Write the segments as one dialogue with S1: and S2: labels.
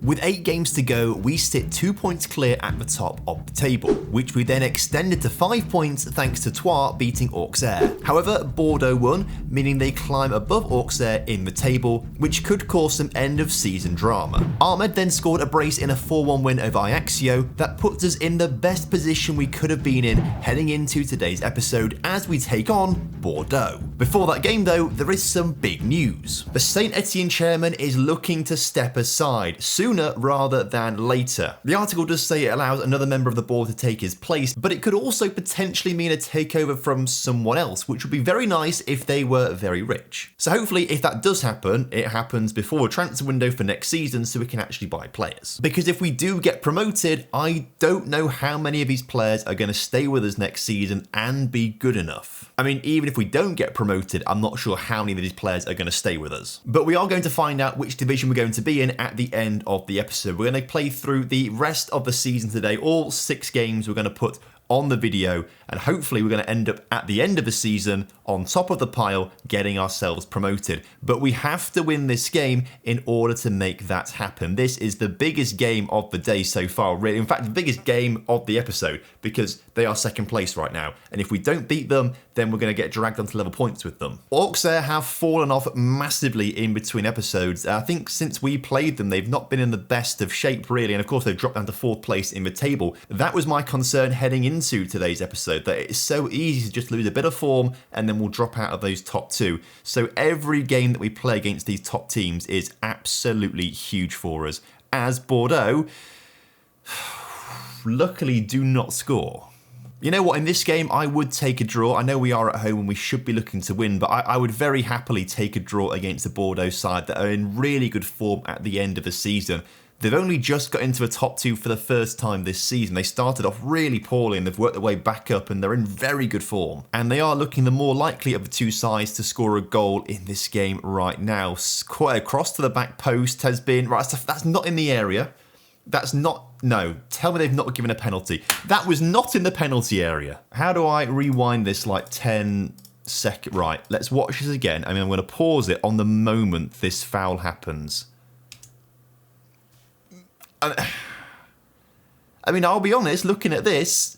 S1: With 8 games to go, we sit 2 points clear at the top of the table, which we then extended to 5 points thanks to Troyes beating Auxerre. However, Bordeaux won, meaning they climb above Auxerre in the table, which could cause some end-of-season drama. Ahmed then scored a brace in a 4-1 win over Ajaccio that puts us in the best position we could have been in heading into today's episode as we take on Bordeaux. Before that game though, there is some big news. The Saint Etienne chairman is looking to step aside sooner rather than later. The article does say it allows another member of the board to take his place, but it could also potentially mean a takeover from someone else, which would be very nice if they were very rich. So hopefully if that does happen, it happens before a transfer window for next season so we can actually buy players. Because if we do get promoted, I don't know how many of these players are going to stay with us next season and be good enough. I mean, even if we don't get promoted, I'm not sure how many of these players are going to stay with us. But we are going to find out which division we're going to be in at the end of the episode. We're going to play through the rest of the season today. All 6 games we're going to put on the video, and hopefully we're going to end up at the end of the season on top of the pile getting ourselves promoted. But we have to win this game in order to make that happen. This is the biggest game of the day so far, really. In fact, the biggest game of the episode, because they are second place right now, and if we don't beat them, then we're going to get dragged onto level points with them. Auxerre have fallen off massively in between episodes. I think since we played them, they've not been in the best of shape, really, and of course they've dropped down to 4th place in the table. That was my concern heading into today's episode, that it's so easy to just lose a bit of form and then we'll drop out of those top 2. So every game that we play against these top teams is absolutely huge for us, as Bordeaux luckily do not score. You know what, in this game I would take a draw. I know we are at home and we should be looking to win, but I would very happily take a draw against the Bordeaux side that are in really good form at the end of the season. They've only just got into a top 2 for the first time this season. They started off really poorly and they've worked their way back up and they're in very good form. And they are looking the more likely of the 2 sides to score a goal in this game right now. Quite a cross to the back post has been... Right, that's not in the area. That's not... No, tell me they've not given a penalty. That was not in the penalty area. How do I rewind this like 10 seconds? Right, let's watch this again. I mean, I'm going to pause it on the moment this foul happens. I mean, I'll be honest, looking at this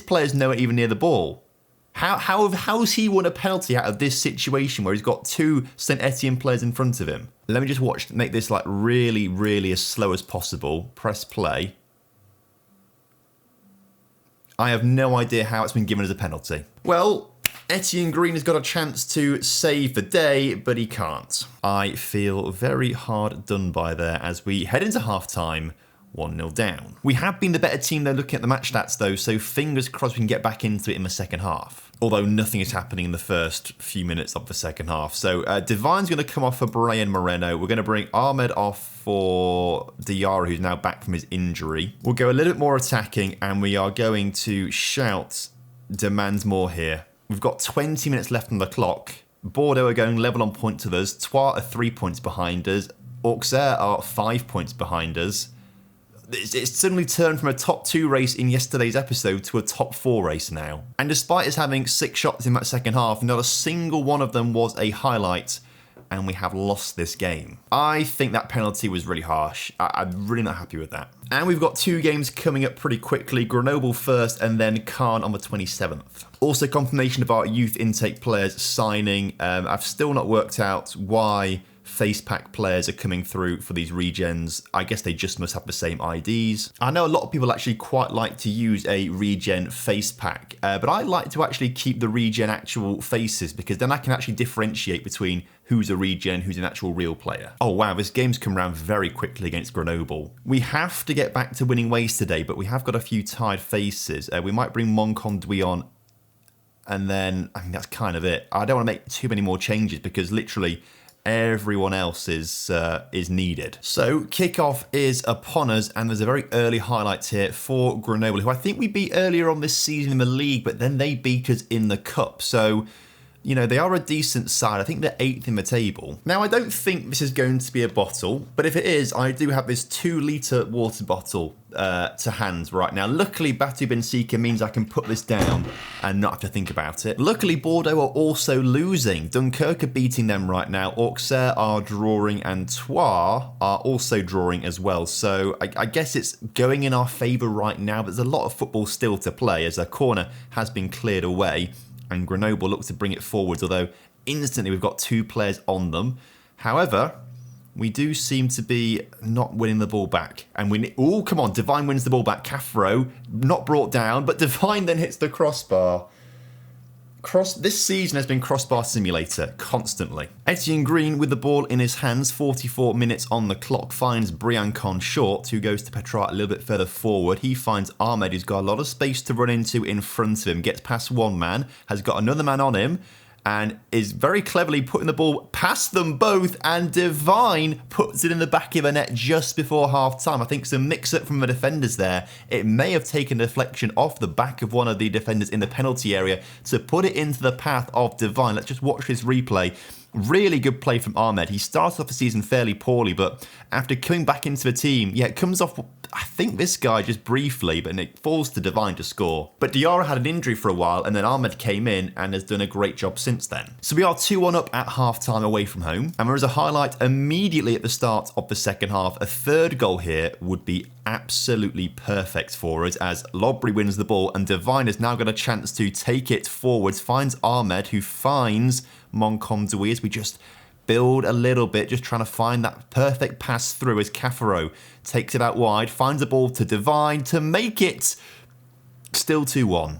S1: player's nowhere even near the ball. How's he won a penalty out of this situation where he's got 2 Saint Etienne players in front of him? Let me just make this like really, really as slow as possible. Press play. I have no idea how it's been given as a penalty. Well, Etienne Green has got a chance to save the day, but he can't. I feel very hard done by there as we head into half-time, 1-0 down. We have been the better team though, looking at the match stats though, so fingers crossed we can get back into it in the second half. Although nothing is happening in the first few minutes of the second half. So Divine's going to come off for Brian Moreno. We're going to bring Ahmed off for Diarra, who's now back from his injury. We'll go a little bit more attacking, and we are going to shout demands more here. We've got 20 minutes left on the clock. Bordeaux are going level on points with us. Troyes are 3 points behind us. Auxerre are 5 points behind us. It's suddenly turned from a top 2 race in yesterday's episode to a top 4 race now. And despite us having 6 shots in that second half, not a single one of them was a highlight, and we have lost this game. I think that penalty was really harsh. I'm really not happy with that. And we've got 2 games coming up pretty quickly. Grenoble first and then Caen on the 27th. Also confirmation of our youth intake players signing. I've still not worked out why face pack players are coming through for these regens. I guess they just must have the same IDs. I know a lot of people actually quite like to use a regen face pack, but I like to actually keep the regen actual faces because then I can actually differentiate between who's a regen, who's an actual real player. Oh wow, this game's come around very quickly against Grenoble. We have to get back to winning ways today, but we have got a few tired faces. We might bring Monconduit on, and then I think that's kind of it. I don't want to make too many more changes because literally everyone else is needed. So kickoff is upon us, and there's a very early highlight here for Grenoble, who I think we beat earlier on this season in the league, but then they beat us in the cup. So You know, they are a decent side. I think they're 8th in the table. Now, I don't think this is going to be a bottle, but if it is, I do have this 2-litre water bottle to hand right now. Luckily, Batu Benfica means I can put this down and not have to think about it. Luckily, Bordeaux are also losing. Dunkirk are beating them right now. Auxerre are drawing and Troyes are also drawing as well. So I guess it's going in our favour right now, but there's a lot of football still to play as a corner has been cleared away. And Grenoble looks to bring it forwards, although instantly we've got 2 players on them. However, we do seem to be not winning the ball back. And oh, come on, Divine wins the ball back. Cafro, not brought down, but Divine then hits the crossbar. This season has been crossbar simulator, constantly. Etienne Green with the ball in his hands, 44 minutes on the clock, finds Briancon short, who goes to Petrarch a little bit further forward. He finds Ahmed, who's got a lot of space to run into in front of him, gets past one man, has got another man on him, and is very cleverly putting the ball past them both, and Divine puts it in the back of the net just before half-time. I think some mix-up from the defenders there. It may have taken a deflection off the back of one of the defenders in the penalty area to put it into the path of Divine. Let's just watch this replay. Really good play from Ahmed. He started off the season fairly poorly, but after coming back into the team, yeah, it comes off, I think, this guy just briefly, but it falls to Divine to score. But Diarra had an injury for a while, and then Ahmed came in and has done a great job since then. So we are 2-1 up at half-time away from home, and there is a highlight immediately at the start of the second half. A third goal here would be absolutely perfect for us as Lobry wins the ball, and Divine has now got a chance to take it forwards, finds Ahmed, who finds Moncomdouy as we just build a little bit, just trying to find that perfect pass through as Cafaro takes it out wide, finds the ball to Divine to make it still 2-1.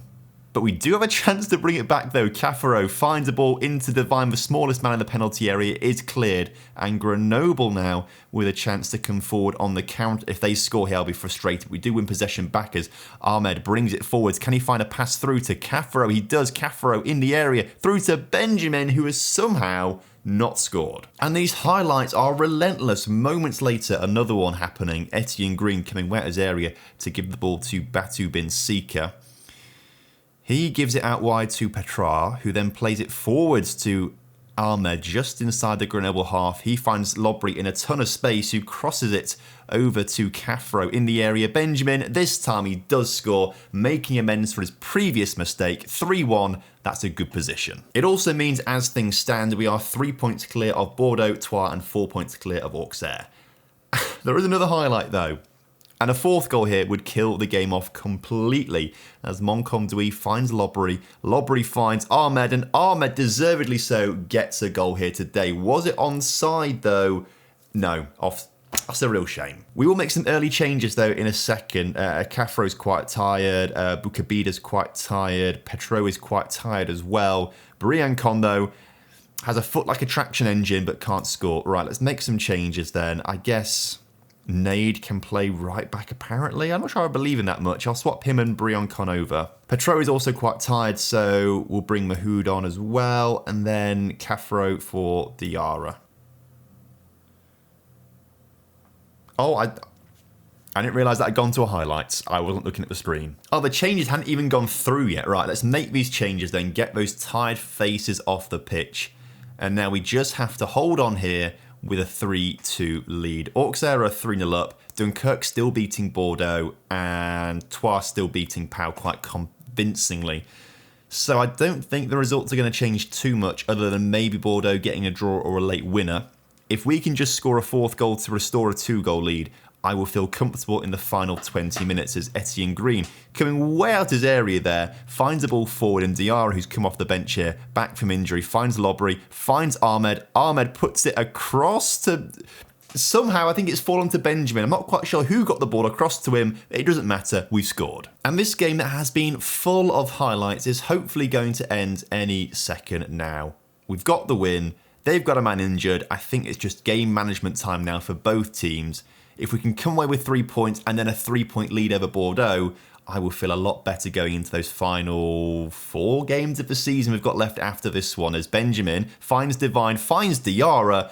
S1: But we do have a chance to bring it back though. Cafaro finds a ball into Divine, the smallest man in the penalty area is cleared, and Grenoble now with a chance to come forward on the count. If they score here, I'll be frustrated. We do win possession back as Ahmed brings it forwards. Can he find a pass through to Cafaro? He does. Cafaro in the area, through to Benjamin, who has somehow not scored. And these highlights are relentless. Moments later, another one happening. Etienne Green coming wet his area to give the ball to Batu Benfica. He gives it out wide to Petrarch, who then plays it forwards to Ahmed just inside the Grenoble half. He finds Lobry in a ton of space, who crosses it over to Cafro in the area. Benjamin, this time he does score, making amends for his previous mistake. 3-1, that's a good position. It also means, as things stand, we are 3 points clear of Bordeaux, Troyes, and 4 points clear of Auxerre. There is another highlight though. And a fourth goal here would kill the game off completely as Moncomdouy finds Lobry. Lobry finds Ahmed, and Ahmed, deservedly so, gets a goal here today. Was it onside though? No, off. That's a real shame. We will make some early changes though in a second. Cafro's quite tired. Bukabida's quite tired. Petro is quite tired as well. Briancon though has a foot like a traction engine but can't score. Right, let's make some changes then. I guess Nade can play right back apparently. I'm not sure I believe in that much. I'll swap him and Briancon over. Petro is also quite tired, so we'll bring Mahoud on as well. And then Cafro for Diarra. Oh, I didn't realise that I'd gone to a highlights. I wasn't looking at the screen. Oh, the changes hadn't even gone through yet. Right, let's make these changes then. Get those tired faces off the pitch. And now we just have to hold on here with a 3-2 lead. Auxerre are 3-0 up. Dunkirk still beating Bordeaux, and Troyes still beating Pau quite convincingly. So I don't think the results are going to change too much, other than maybe Bordeaux getting a draw or a late winner. If we can just score a fourth goal to restore a 2-goal lead, I will feel comfortable in the final 20 minutes as Etienne Green, coming way out his area there, finds the ball forward, and Diarra, who's come off the bench here, back from injury, finds Lobry, finds Ahmed. Ahmed puts it across to... Somehow, I think it's fallen to Benjamin. I'm not quite sure who got the ball across to him. It doesn't matter. We've scored. And this game that has been full of highlights is hopefully going to end any second now. We've got the win. They've got a man injured. I think it's just game management time now for both teams. If we can come away with 3 points and then a 3-point lead over Bordeaux, I will feel a lot better going into those final 4 games of the season we've got left after this one, as Benjamin finds Divine, finds Diarra,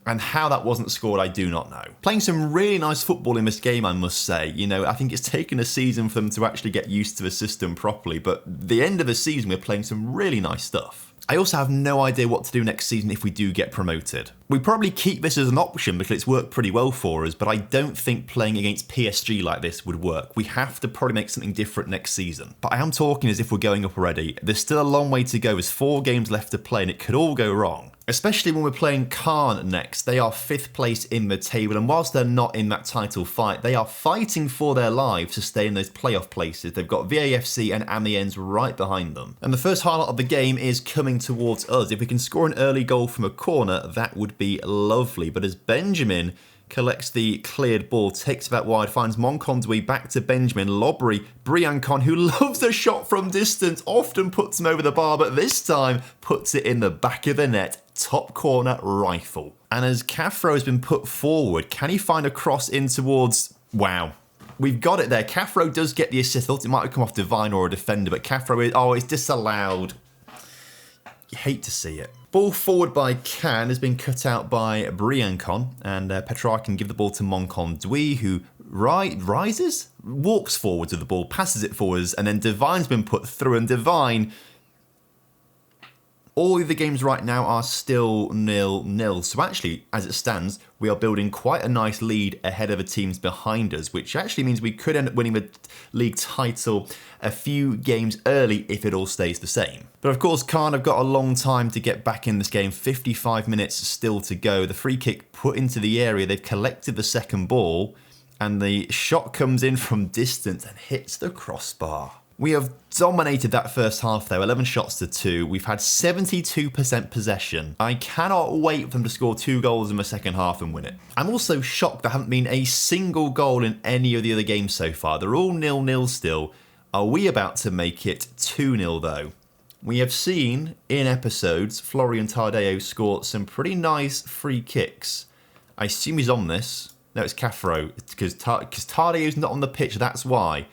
S1: and how that wasn't scored, I do not know. Playing some really nice football in this game, I must say. You know, I think it's taken a season for them to actually get used to the system properly, but the end of the season, we're playing some really nice stuff. I also have no idea what to do next season if we do get promoted. We probably keep this as an option because it's worked pretty well for us, but I don't think playing against PSG like this would work. We have to probably make something different next season. But I am talking as if we're going up already. There's still a long way to go. There's 4 games left to play and it could all go wrong. Especially when we're playing Caen next. They are 5th place in the table, and whilst they're not in that title fight, they are fighting for their lives to stay in those playoff places. They've got VAFC and Amiens right behind them. And the first highlight of the game is coming towards us. If we can score an early goal from a corner, that would be lovely. But as Benjamin collects the cleared ball, takes it out wide, finds Monconduit, back to Benjamin, Lobry, Briancon, who loves a shot from distance, often puts him over the bar, but this time puts it in the back of the net, top corner rifle. And as Caffro has been put forward, can he find a cross in towards... Wow. We've got it there. Caffro does get the assist. I thought it might have come off Divine or a defender, but Caffro is... Oh, it's disallowed. You hate to see it. Ball forward by Can has been cut out by Briancon, and Petrarch can give the ball to Monconduit, who rises, walks forward to the ball, passes it forwards, and then Divine's been put through, and Divine... All of the games right now are still 0-0. So actually, as it stands, we are building quite a nice lead ahead of the teams behind us, which actually means we could end up winning the league title a few games early if it all stays the same. But of course, Caen have got a long time to get back in this game. 55 minutes still to go. The free kick put into the area. They've collected the second ball, and the shot comes in from distance and hits the crossbar. We have dominated that first half though, 11 shots to 2. We've had 72% possession. I cannot wait for them to score 2 goals in the second half and win it. I'm also shocked there haven't been a single goal in any of the other games so far. They're all 0-0 still. Are we about to make it 2-0 though? We have seen in episodes Florian Tardeo score some pretty nice free kicks. I assume he's on this. No, it's Caffro, because Tardeo's not on the pitch, that's why.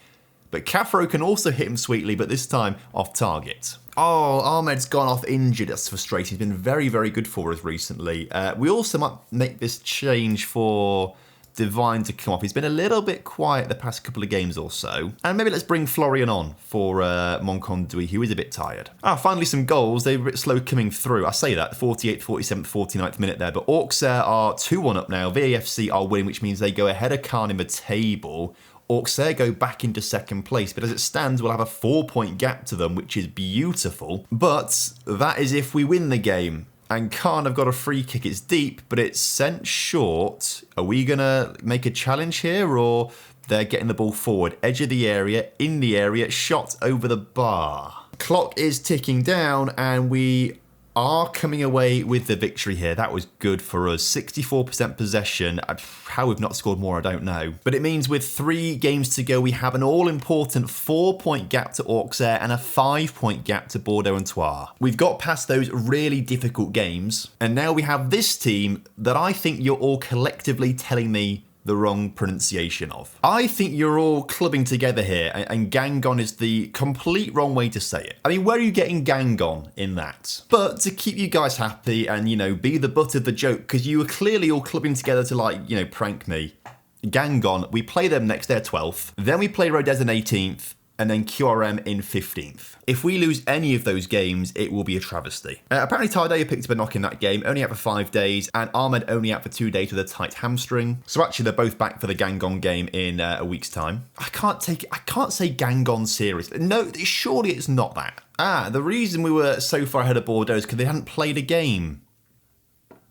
S1: But Caffro can also hit him sweetly, but this time off target. Oh, Ahmed's gone off injured. That's frustrating. He's been very, very good for us recently. We also might make this change for Divine to come off. He's been a little bit quiet the past couple of games or so. And maybe let's bring Florian on for Monconduit, who is a bit tired. Finally some goals. They're a bit slow coming through. I say that, 48th, 47th, 49th minute there. But Auxerre are 2-1 up now. VAFC are winning, which means they go ahead of Caen in the table. Auxerre go back into second place, but as it stands, we'll have a 4-point gap to them, which is beautiful. But that is if we win the game. And Caen have got a free kick. It's deep, but it's sent short. Are we going to make a challenge here, or they're getting the ball forward? Edge of the area, in the area, shot over the bar. Clock is ticking down, and we are coming away with the victory here. That was good for us. 64% possession. How we've not scored more, I don't know. But it means with 3 games to go, we have an all-important 4-point gap to Auxerre and a 5-point gap to Bordeaux and Troyes. We've got past those really difficult games, and now we have this team that I think you're all collectively telling me the wrong pronunciation of. I think you're all clubbing together here, and Gangon is the complete wrong way to say it. I mean, where are you getting Gangon in that? But to keep you guys happy and, you know, be the butt of the joke, because you were clearly all clubbing together to, like, you know, prank me. Gangon, we play them next, they're 12th. Then we play Rodez in 18th. And then QRM in 15th. If we lose any of those games, it will be a travesty. Apparently Tardeo picked up a knock in that game, only out for 5 days, and Ahmed only out for 2 days with a tight hamstring. So actually they're both back for the Gangon game in a week's time. I can't say Gangon seriously. No, surely it's not that. The reason we were so far ahead of Bordeaux is because they hadn't played a game.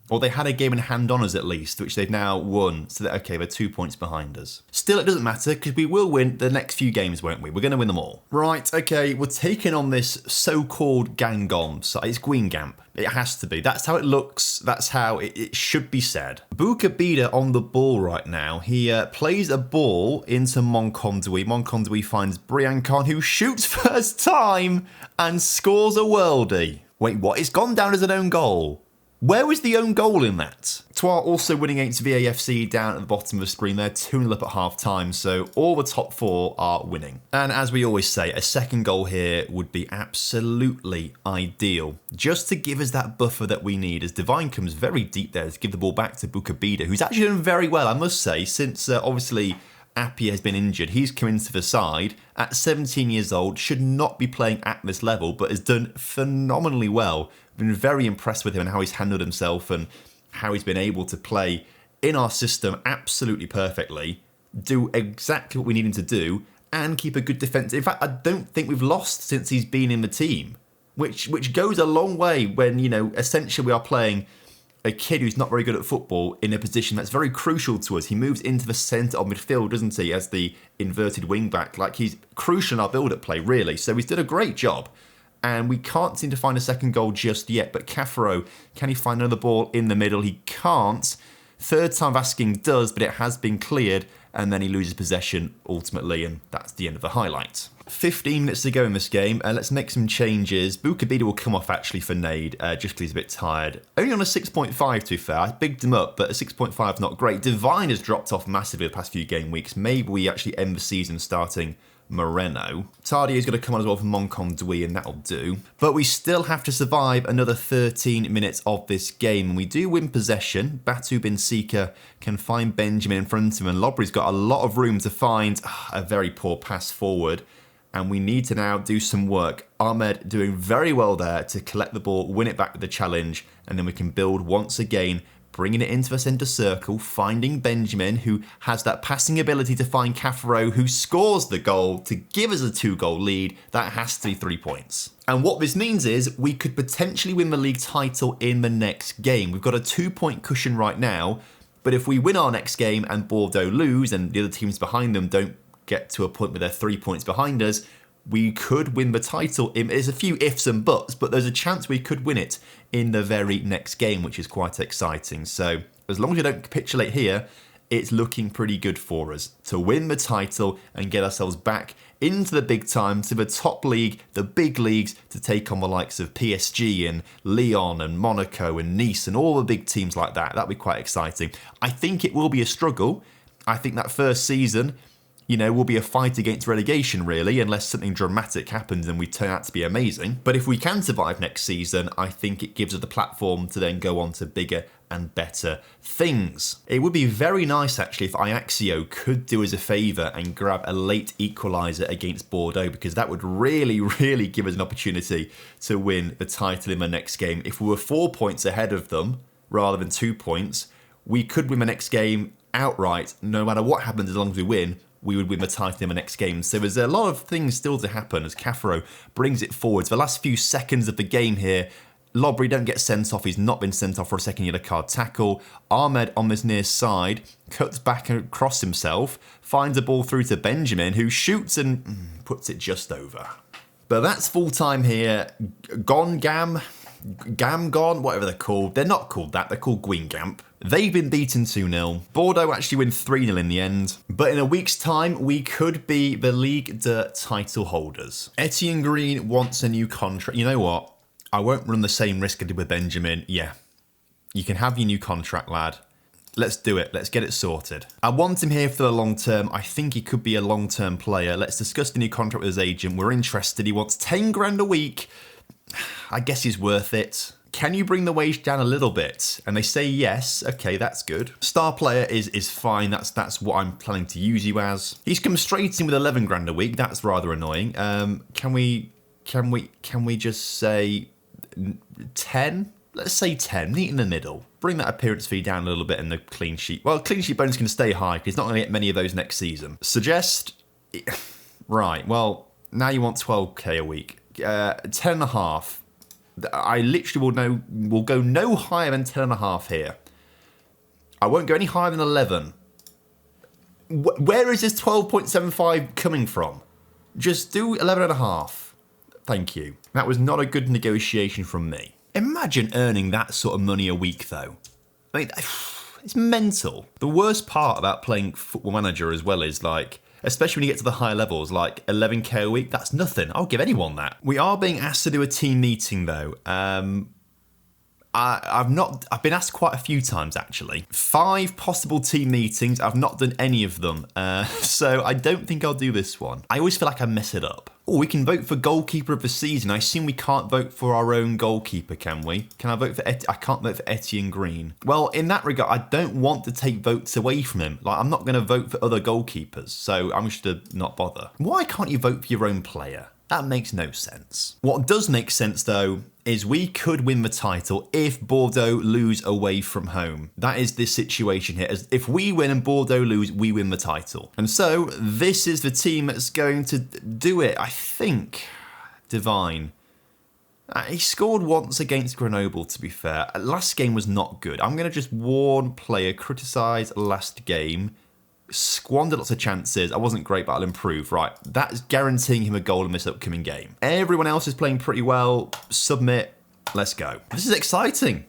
S1: Or they had a game in hand on us at least, which they've now won. So that, okay, they're 2 points behind us. Still, it doesn't matter, because we will win the next few games, won't we? We're going to win them all. Right, okay, we're taking on this so-called Gangon side. It's Guingamp. It has to be. That's how it looks. That's how it should be said. Bukabida on the ball right now. He plays a ball into Monconduit. Monconduit finds Briancon, who shoots first time and scores a worldie. Wait, what? It's gone down as an own goal. Where was the own goal in that? Troyes also winning against VAFC down at the bottom of the screen. They're 2-0 up at half time, so all the top 4 are winning. And as we always say, a second goal here would be absolutely ideal, just to give us that buffer that we need, as Divine comes very deep there to give the ball back to Bukabida, who's actually done very well, I must say, since obviously Appy has been injured. He's come into the side at 17 years old, should not be playing at this level, but has done phenomenally well. Been very impressed with him and how he's handled himself and how he's been able to play in our system absolutely perfectly, do exactly what we need him to do, and keep a good defence. In fact, I don't think we've lost since he's been in the team, which goes a long way when, essentially we are playing a kid who's not very good at football in a position that's very crucial to us. He moves into the centre of midfield, doesn't he, as the inverted wing-back. Like, he's crucial in our build-up play, really. So he's done a great job. And we can't seem to find a second goal just yet. But Cafaro, can he find another ball in the middle? He can't. Third time of asking does, but it has been cleared. And then he loses possession ultimately, and that's the end of the highlight. 15 minutes to go in this game. Let's make some changes. Bukabida will come off actually for Nade, just because he's a bit tired. Only on a 6.5 to be fair. I bigged him up, but a 6.5 is not great. Divine has dropped off massively the past few game weeks. Maybe we actually end the season starting Moreno. Tardy is going to come on as well for Moncondui, and that'll do. But we still have to survive another 13 minutes of this game. And we do win possession. Batu Binsika can find Benjamin in front of him, and Lobri's got a lot of room to find a very poor pass forward. And we need to now do some work. Ahmed doing very well there to collect the ball, win it back with the challenge, and then we can build once again, bringing it into the centre circle, finding Benjamin, who has that passing ability to find Cafaro, who scores the goal to give us a 2-goal lead. That has to be 3 points. And what this means is we could potentially win the league title in the next game. We've got a 2-point cushion right now, but if we win our next game and Bordeaux lose and the other teams behind them don't get to a point where they're 3 points behind us, we could win the title. There's a few ifs and buts, but there's a chance we could win it in the very next game, which is quite exciting. So as long as we don't capitulate here, it's looking pretty good for us to win the title and get ourselves back into the big time, to the top league, the big leagues, to take on the likes of PSG and Lyon and Monaco and Nice and all the big teams like that. That'd be quite exciting. I think it will be a struggle. I think that first season, will be a fight against relegation, really, unless something dramatic happens and we turn out to be amazing. But if we can survive next season, I think it gives us the platform to then go on to bigger and better things. It would be very nice, actually, if Ajaxio could do us a favour and grab a late equaliser against Bordeaux, because that would really, really give us an opportunity to win the title in the next game. If we were 4 points ahead of them, rather than 2 points, we could win the next game outright. No matter what happens, as long as we win, we would win the title in the next game. So there's a lot of things still to happen as Cafaro brings it forwards. The last few seconds of the game here, Lobry don't get sent off. He's not been sent off for a second yellow card tackle. Ahmed on this near side cuts back across himself, finds a ball through to Benjamin, who shoots and puts it just over. But that's full time here. Gam, whatever they're called. They're not called that. They're called Guingamp. They've been beaten 2-0. Bordeaux actually win 3-0 in the end. But in a week's time, we could be the Ligue 2 title holders. Etienne Green wants a new contract. You know what? I won't run the same risk I did with Benjamin. Yeah, you can have your new contract, lad. Let's do it. Let's get it sorted. I want him here for the long term. I think he could be a long-term player. Let's discuss the new contract with his agent. We're interested. He wants 10 grand a week. I guess he's worth it. Can you bring the wage down a little bit? And they say yes. Okay, that's good. Star player is fine. That's what I'm planning to use you as. He's come straight in with 11 grand a week. That's rather annoying. Can we just say 10? Let's say 10. Meet in the middle. Bring that appearance fee down a little bit in the clean sheet. Well, clean sheet bonus can stay high because he's not going to get many of those next season. Suggest. Right. Well, now you want 12k a week. 10.5. I literally will go no higher than 10.5 here. I won't go any higher than 11. Where is this 12.75 coming from? Just do 11.5. Thank you. That was not a good negotiation from me. Imagine earning that sort of money a week, though. I mean, it's mental. The worst part about playing Football Manager as well is especially when you get to the higher levels, 11k a week, that's nothing. I'll give anyone that. We are being asked to do a team meeting, though. I've been asked quite a few times actually. 5 possible team meetings, I've not done any of them. So I don't think I'll do this one. I always feel like I mess it up. Oh, we can vote for goalkeeper of the season. I assume we can't vote for our own goalkeeper, can we? Can I vote for I can't vote for Etienne Green. Well, in that regard, I don't want to take votes away from him. Like, I'm not going to vote for other goalkeepers, so I'm just to not bother. Why can't you vote for your own player? That makes no sense. What does make sense, though, is we could win the title if Bordeaux lose away from home. That is this situation here. As if we win and Bordeaux lose, we win the title. And so this is the team that's going to do it, I think. Divine. He scored once against Grenoble, to be fair. Last game was not good. I'm going to just warn player, criticise last game. Squandered lots of chances. I wasn't great, but I'll improve. Right, that is guaranteeing him a goal in this upcoming game. Everyone else is playing pretty well. Submit. Let's go. This is exciting.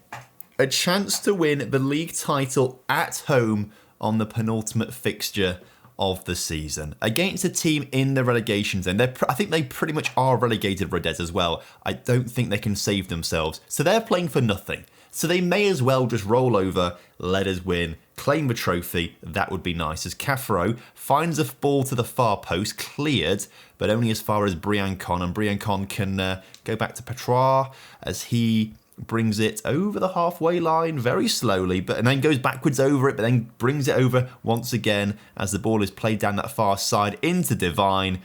S1: A chance to win the league title at home on the penultimate fixture of the season against a team in the relegation zone. I think they pretty much are relegated, Rodez, as well. I don't think they can save themselves. So they're playing for nothing. So they may as well just roll over, let us win, claim the trophy. That would be nice. As Cafaro finds a ball to the far post, cleared, but only as far as Briancon. And Briancon can go back to Petroir as he brings it over the halfway line very slowly, and then goes backwards over it, but then brings it over once again as the ball is played down that far side into Divine,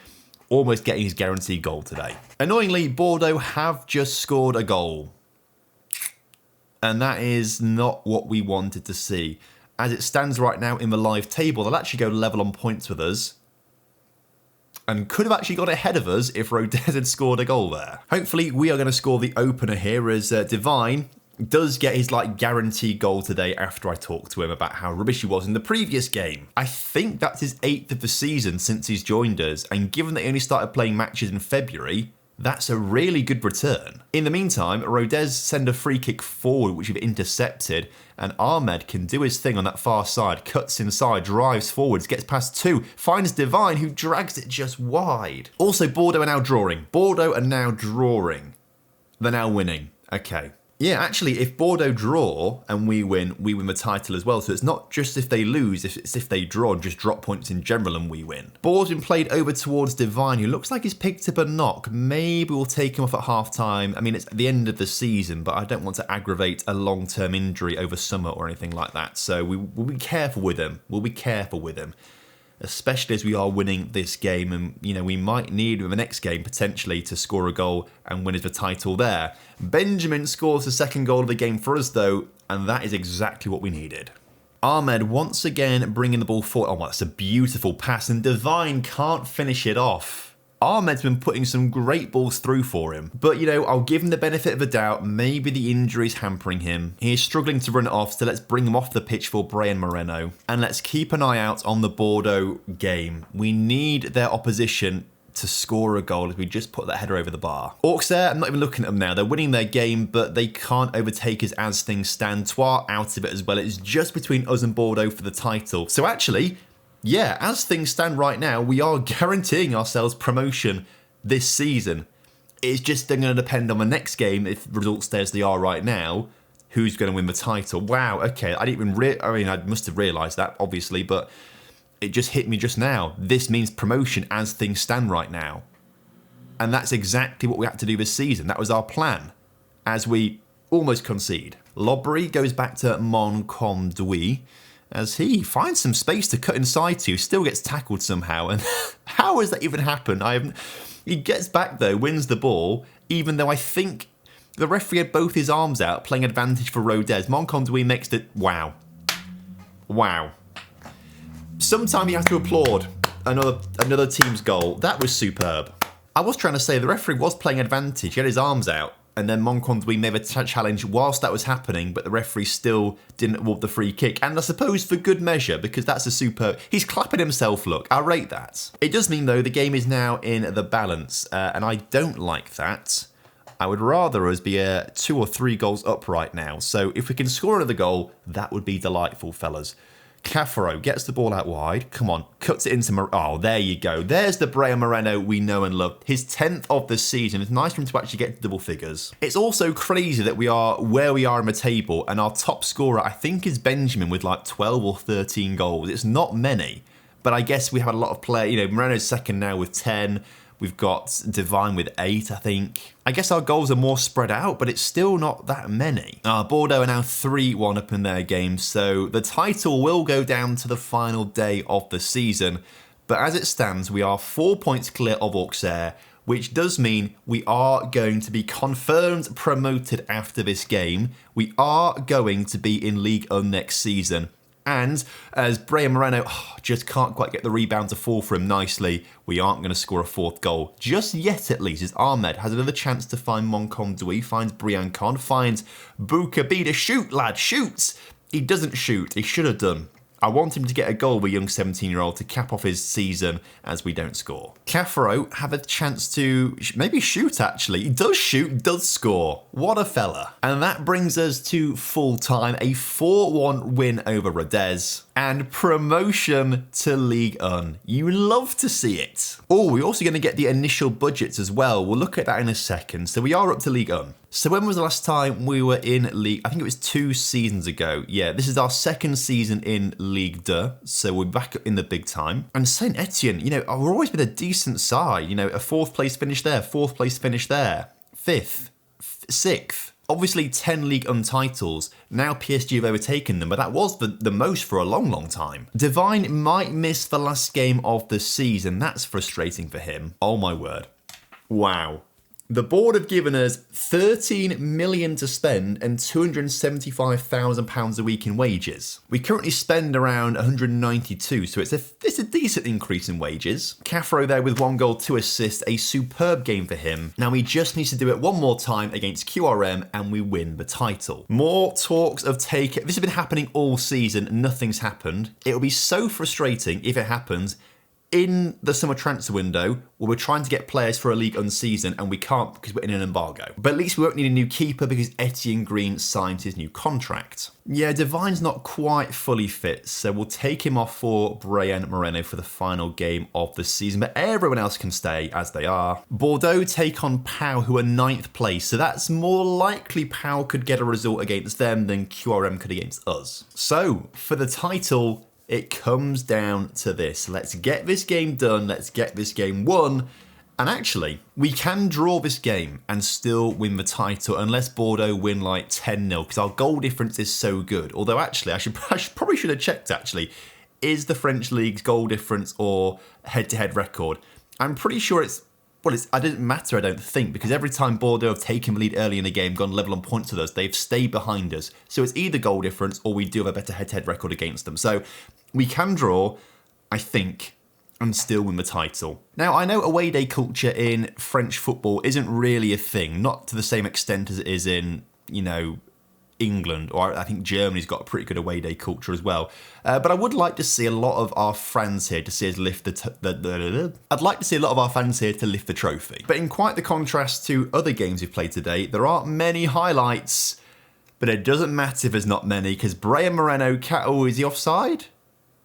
S1: almost getting his guaranteed goal today. Annoyingly, Bordeaux have just scored a goal. And that is not what we wanted to see. As it stands right now in the live table, they'll actually go level on points with us. And could have actually got ahead of us if Rodez had scored a goal there. Hopefully, we are going to score the opener here as Divine does get his guaranteed goal today after I talked to him about how rubbish he was in the previous game. I think that's his 8th of the season since he's joined us. And given that he only started playing matches in February, that's a really good return. In the meantime, Rodez send a free kick forward, which we've intercepted, and Ahmed can do his thing on that far side, cuts inside, drives forwards, gets past 2, finds Divine, who drags it just wide. Also, Bordeaux are now drawing. They're now winning. Okay. Yeah, actually, if Bordeaux draw and we win the title as well. So it's not just if they lose, it's if they draw and just drop points in general and we win. Ball's been played over towards Divine, who looks like he's picked up a knock. Maybe we'll take him off at half-time. I mean, it's the end of the season, but I don't want to aggravate a long-term injury over summer or anything like that. So we'll be careful with him. Especially as we are winning this game, and we might need the next game potentially to score a goal and win the title there. Benjamin scores the second goal of the game for us though, and that is exactly what we needed. Ahmed once again bringing the ball forward. Oh, that's a beautiful pass, and Divine can't finish it off. Ahmed's been putting some great balls through for him. But, I'll give him the benefit of the doubt. Maybe the injury's hampering him. He is struggling to run it off, so let's bring him off the pitch for Brian Moreno. And let's keep an eye out on the Bordeaux game. We need their opposition to score a goal as we just put that header over the bar. Auxerre, I'm not even looking at them now. They're winning their game, but they can't overtake us as things stand. Troyes out of it as well. It's just between us and Bordeaux for the title. So actually, yeah, as things stand right now, we are guaranteeing ourselves promotion this season. It's just going to depend on the next game, if results stay as they are right now, who's going to win the title. Wow, okay, I didn't even I must have realised that, obviously, but it just hit me just now. This means promotion as things stand right now. And that's exactly what we had to do this season. That was our plan, as we almost concede. Lobry goes back to Montcomdouy, as he finds some space to cut inside to, still gets tackled somehow. And how has that even happened? He gets back though, wins the ball, even though I think the referee had both his arms out, playing advantage for Rodez. Montcomdouy makes it. Wow. Sometimes you have to applaud another team's goal. That was superb. I was trying to say the referee was playing advantage. He had his arms out. And then Montcomdouy made a challenge whilst that was happening, but the referee still didn't award the free kick. And I suppose for good measure, because that's a superb. He's clapping himself, look. I rate that. It does mean, though, the game is now in the balance, and I don't like that. I would rather us be 2 or 3 goals up right now. So if we can score another goal, that would be delightful, fellas. Cafaro gets the ball out wide. Come on, cuts it into... Oh, there you go. There's the Brian Moreno we know and love. His 10th of the season. It's nice for him to actually get to double figures. It's also crazy that we are where we are in the table, and our top scorer, I think, is Benjamin with like 12 or 13 goals. It's not many, but I guess we have a lot of play. You know, Moreno's second now with 10. We've got Divine with 8, I think. I guess our goals are more spread out, but it's still not that many. Bordeaux are now 3-1 up in their game, so the title will go down to the final day of the season. But as it stands, we are 4 points clear of Auxerre, which does mean we are going to be confirmed promoted after this game. We are going to be in Ligue 1 next season. And as Brian Moreno just can't quite get the rebound to fall for him nicely, we aren't going to score a 4th goal. Just yet, at least, as Ahmed has another chance to find Moncomdouy, finds Brian Con, finds Boukabida. Shoot, lad, shoot! He doesn't shoot. He should have done. I want him to get a goal with a young 17-year-old to cap off his season as we don't score. Cafaro have a chance to maybe shoot, actually. He does shoot, does score. What a fella. And that brings us to full-time, a 4-1 win over Rodez and promotion to Ligue 1. You love to see it. Oh, we're also going to get the initial budgets as well. We'll look at that in a second. So we are up to Ligue 1. So when was the last time we were in League? I think it was 2 seasons ago. Yeah, this is our 2nd season in Ligue 2, so we're back in the big time. And Saint Etienne, you know, we've always been a decent side. You know, a 4th place finish there, 4th place finish there, 5th, 6th. Obviously 10 Ligue 1 titles. Now PSG have overtaken them, but that was the most for a long, long time. Divine might miss the last game of the season. That's frustrating for him. Oh my word. Wow. The board have given us 13 million to spend and £275,000 a week in wages. We currently spend around 192, so it's a decent increase in wages. Cafaro there with 1 goal, 2 assists, a superb game for him. Now he just needs to do it one more time against QRM and we win the title. More talks of this has been happening all season, nothing's happened. It'll be so frustrating if it happens in the summer transfer window where we're trying to get players for a Ligue 1 season and we can't because we're in an embargo. But at least we won't need a new keeper because Etienne Green signed his new contract. Yeah, Divine's not quite fully fit, so we'll take him off for Brian Moreno for the final game of the season, but everyone else can stay as they are. Bordeaux take on Pau, who are 9th place, so that's more likely Pau could get a result against them than QRM could against us. So, for the title, it comes down to this. Let's get this game done. Let's get this game won. And actually, we can draw this game and still win the title unless Bordeaux win like 10-0 because our goal difference is so good. Although actually, I probably should have checked actually. Is the French League's goal difference or head-to-head record? I'm pretty sure it didn't matter, I don't think, because every time Bordeaux have taken the lead early in the game, gone level on points with us, they've stayed behind us. So it's either goal difference or we do have a better head-to-head record against them. So we can draw, I think, and still win the title. Now, I know away day culture in French football isn't really a thing, not to the same extent as it is in, you know, England, or I think Germany's got a pretty good away day culture as well. But I would like to see a lot of our fans here to see us lift I'd like to see a lot of our fans here to lift the trophy. But in quite the contrast to other games we've played today, there aren't many highlights. But it doesn't matter if there's not many, because Brian Moreno, is he offside?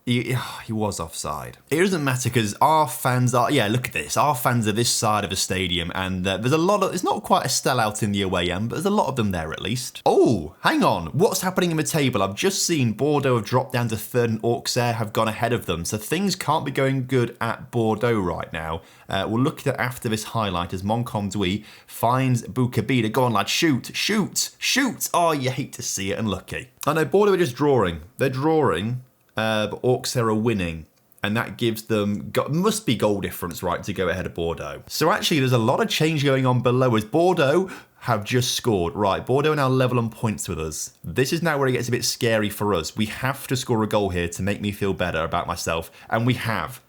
S1: He was offside. It doesn't matter because our fans are, yeah, look at this. Our fans are this side of the stadium and there's a lot of, it's not quite a sellout in the away end, but there's a lot of them there at least. Oh, hang on. What's happening in the table? I've just seen Bordeaux have dropped down to 3rd and Auxerre have gone ahead of them. So things can't be going good at Bordeaux right now. We'll look at it after this highlight as Moncomdouy finds Boukabida. Go on, lad, shoot, shoot, shoot. Oh, you hate to see it, unlucky. I know Bordeaux are just drawing. They're drawing. But Auxerre are winning, and that gives them, must be goal difference, right, to go ahead of Bordeaux. So actually, there's a lot of change going on below as Bordeaux have just scored. Right, Bordeaux are now level on points with us. This is now where it gets a bit scary for us. We have to score a goal here to make me feel better about myself, and we have.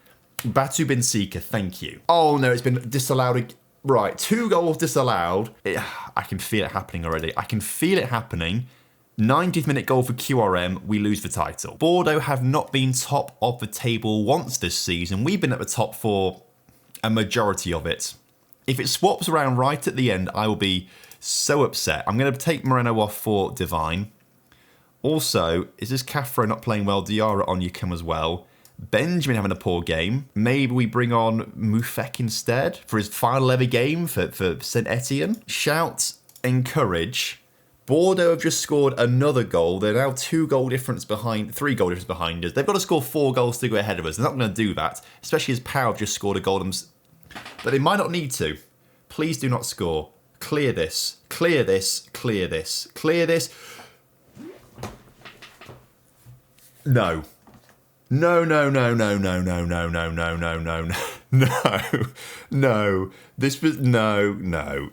S1: Batu Benfica, thank you. Oh no, it's been disallowed. Right, 2 goals disallowed. I can feel it happening already. I can feel it happening. 90th minute goal for QRM, we lose the title. Bordeaux have not been top of the table once this season. We've been at the top for a majority of it. If it swaps around right at the end, I will be so upset. I'm going to take Moreno off for Divine. Also, is this Caffro not playing well? Diarra on you come as well. Benjamin having a poor game. Maybe we bring on Mufek instead for his final ever game for Saint Etienne. Shout, encourage. Bordeaux have just scored another goal. They're now 3 goal difference behind us. They've got to score 4 goals to go ahead of us. They're not going to do that, especially as Pau have just scored a goal. But they might not need to. Please do not score. Clear this. Clear this. Clear this. Clear this. No. No, no, no, no, no, no, no, no, no, no, no, no, no, no. This was no.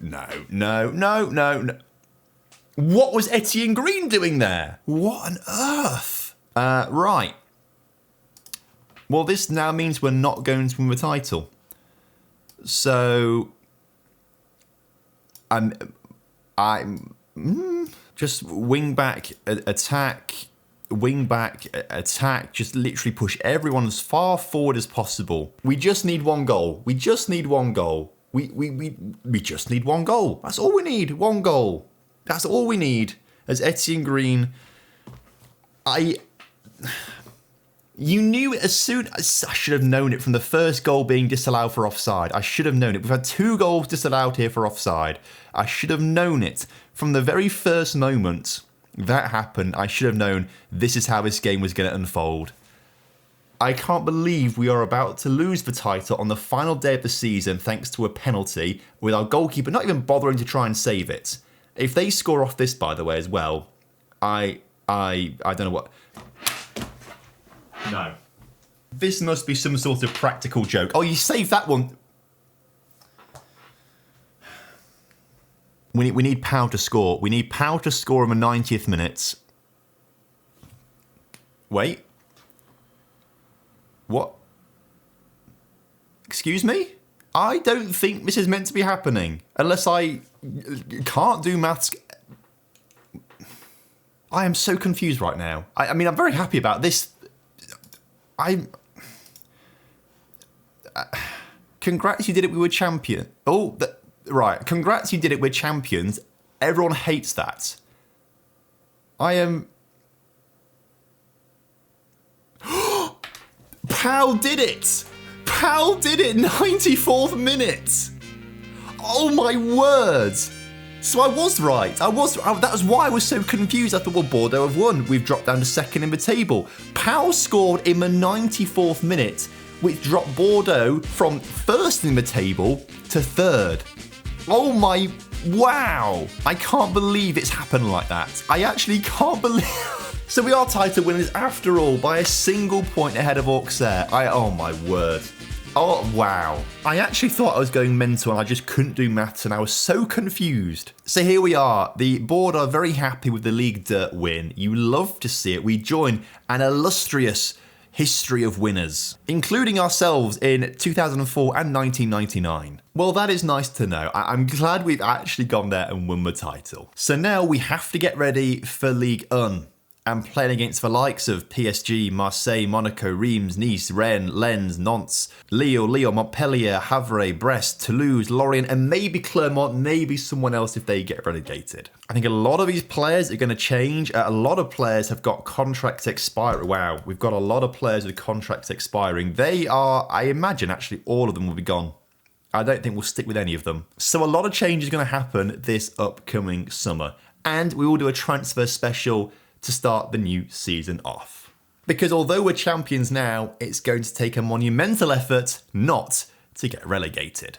S1: What was Etienne Green doing there? What on earth? Right. Well, this now means we're not going to win the title. So, I'm just wing back, attack. Wing back, attack, just literally push everyone as far forward as possible. We just need 1 goal. We just need 1 goal. We just need 1 goal. That's all we need. 1 goal. That's all we need. As Etienne Green, you knew it as soon as I should have known it from the first goal being disallowed for offside. I should have known it. We've had 2 goals disallowed here for offside. I should have known it from the very first moment that happened. I should have known this is how this game was going to unfold. I can't believe we are about to lose the title on the final day of the season thanks to a penalty with our goalkeeper not even bothering to try and save it. If they score off this, by the way, as well, I don't know what. No. This must be some sort of practical joke. Oh, you saved that one. We need Pau to score. We need Pau to score in the 90th minute. Wait. What? Excuse me? I don't think this is meant to be happening. Unless I can't do maths. I am so confused right now. I mean, I'm very happy about this. Congrats, you did it. We were champion. Oh, right. Congrats, you did it. We're champions. Everyone hates that. I am. Pau did it. Pau did it. 94th minute. Oh my word. So I was right. That was why I was so confused. I thought, well, Bordeaux have won. We've dropped down to 2nd in the table. Pau scored in the 94th minute, which dropped Bordeaux from 1st in the table to 3rd. Oh my, wow. I can't believe it's happened like that. I actually can't believe. So we are title winners after all by a single point ahead of Auxerre. Oh my word. Oh, wow. I actually thought I was going mental and I just couldn't do maths and I was so confused. So here we are. The board are very happy with the Ligue 2 win. You love to see it. We join an illustrious history of winners, including ourselves in 2004 and 1999. Well, that is nice to know. I'm glad we've actually gone there and won the title. So now we have to get ready for Ligue 1. And playing against the likes of PSG, Marseille, Monaco, Reims, Nice, Rennes, Lens, Nantes, Lyon, Montpellier, Havre, Brest, Toulouse, Lorient, and maybe Clermont, maybe someone else if they get relegated. I think a lot of these players are going to change. A lot of players have got contracts expiring. Wow, we've got a lot of players with contracts expiring. They are, I imagine, actually all of them will be gone. I don't think we'll stick with any of them. So a lot of change is going to happen this upcoming summer. And we will do a transfer special to start the new season off. Because although we're champions now, it's going to take a monumental effort not to get relegated.